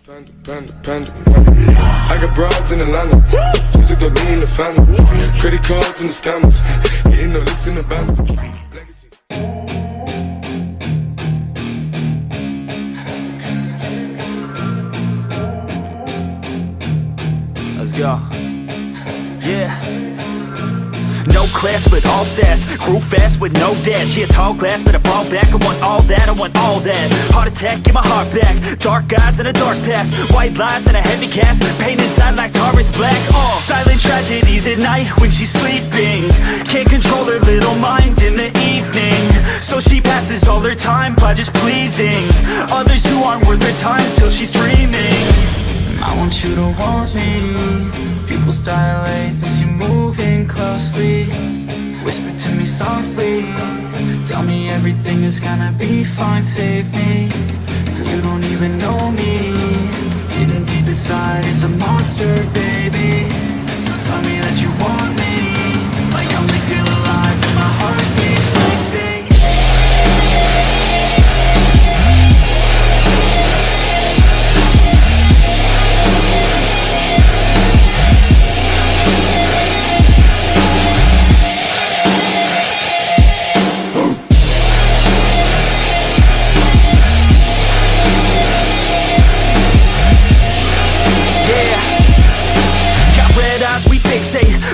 I got broads in Atlanta, just took the lean in the family. Credit cards and the scammers, getting no licks in the band. Let's go. Yeah. No class but all sass, grew fast with no dash. She a tall glass but a ball back. I want all that, I want all that. Heart attack, get my heart back. Dark eyes and a dark past, white lies and a heavy cast. Pain inside like tar is black. Silent tragedies at night when she's sleeping. Can't control her little mind in the evening. So she passes all her time by just pleasing others who aren't worth her time till she's dreaming. I want you to want me. Pupils dilate as you're moving closely. Whisper to me softly, tell me everything is gonna be fine. Save me, you don't even know me. Hidden deep inside is a monster, baby. So tell me that you want me. I only feel alive when my heart beats racing.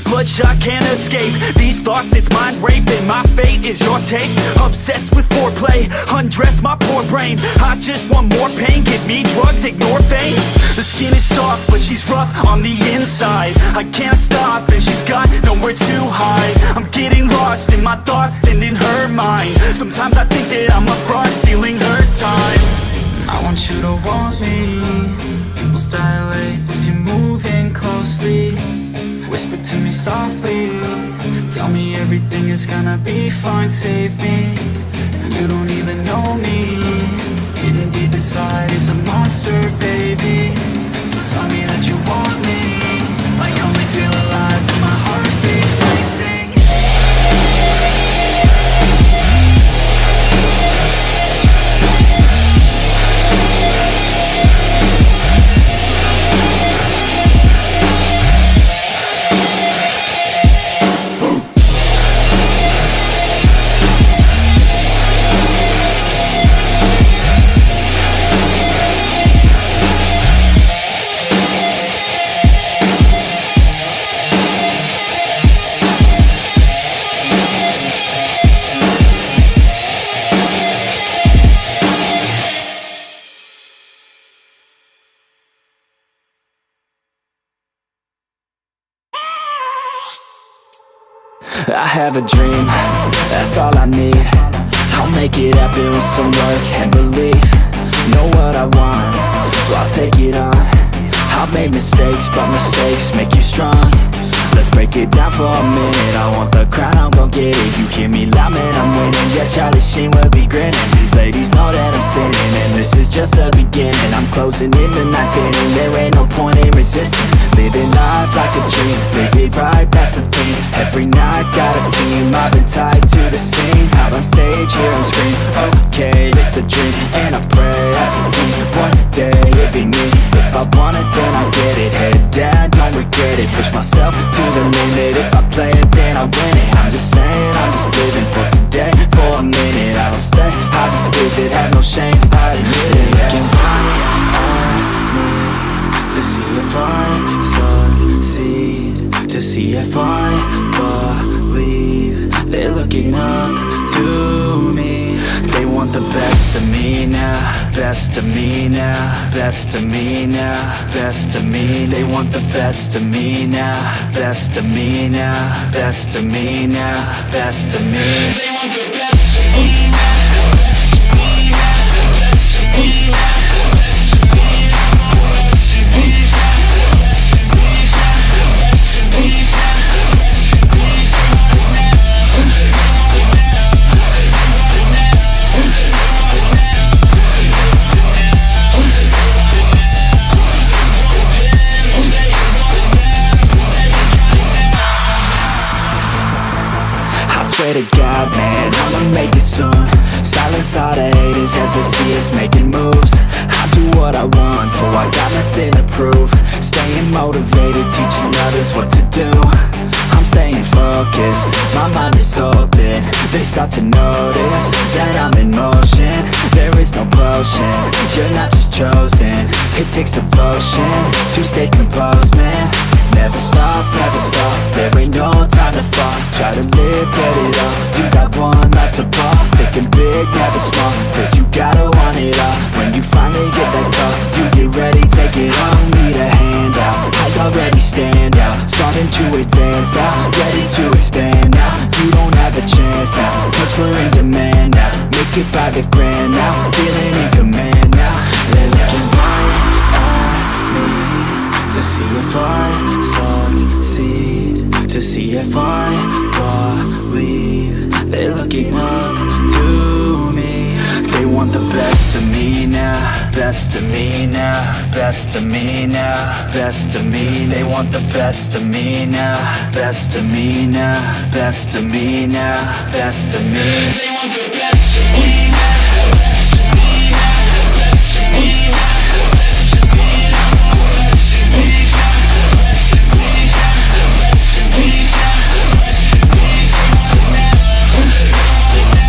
Bloodshot can't escape these thoughts, it's mind raping. My fate is your taste, obsessed with foreplay. Undress my poor brain, I just want more pain. Give me drugs, ignore fame. The skin is soft, but she's rough on the inside. I can't stop, and she's got nowhere to hide. I'm getting lost in my thoughts and in her mind. Sometimes I think that I'm a fraud, stealing her time. I want you to want me. Pupils dilate as you're moving closely. Whisper to me softly, tell me everything is gonna be fine. Save me, you don't even know me. Hidden deep inside is a monster, baby. So tell me that you want me. I only feel alive when my heart beats racing. I have a dream, that's all I need. I'll make it happen with some work and belief. Know what I want, so I'll take it on. I've made mistakes, but mistakes make you strong. Let's break it down for a minute. I want the crown, I'm gon' get it. You hear me loud, man, I'm winning. Yeah, Charlie Sheen will be grinning. These ladies know that I'm sinning, and this is just the beginning. I'm closing in the ninth inning, there ain't no point in resisting. Living life like a dream, live it right, that's the theme. Every night, got a team, I've been tied to the scene. Out on stage, here I'm scream, okay, it's a dream. And I pray as a team, one day it'll be me. If I want it, then I get it. Head down, don't regret it. Push myself to the limit. If I play it, then I win it. I'm just saying, I'm just living for today. For a minute, I don't stay, I just visit. Have no shame, I admit it. Looking right at me to see if I succeed, to see if I believe. They're looking up to me. They want the best of me now, best of me now, best of me now, best of me. They want the best of me now, best of me now, best of me now, best of me. They want the best of me now. Swear to God, man, I'ma make it soon. Silence all the haters as they see us making moves. I do what I want, so I got nothing to prove. Staying motivated, teaching others what to do. I'm staying focused, my mind is open. They start to notice that I'm in motion. There is no potion, you're not just chosen. It takes devotion to stay composed, man. Never stop, there ain't no time to fall. Try to live, get it all, you got one life to ball. Thinking big, never small, cause you gotta want it all. When you finally get that call, you get ready, take it all. Need a handout, I already stand out. Starting to advance now, ready to expand now. You don't have a chance now, cause we're in demand now. Make it by the grand now, feeling in command now. They're looking right at me to see if I succeed, to see if I believe. They're looking up to me. They want the best of me now, best of me now, best of me now, best of me. They want the best of me now, best of me now, best of me now, best of me.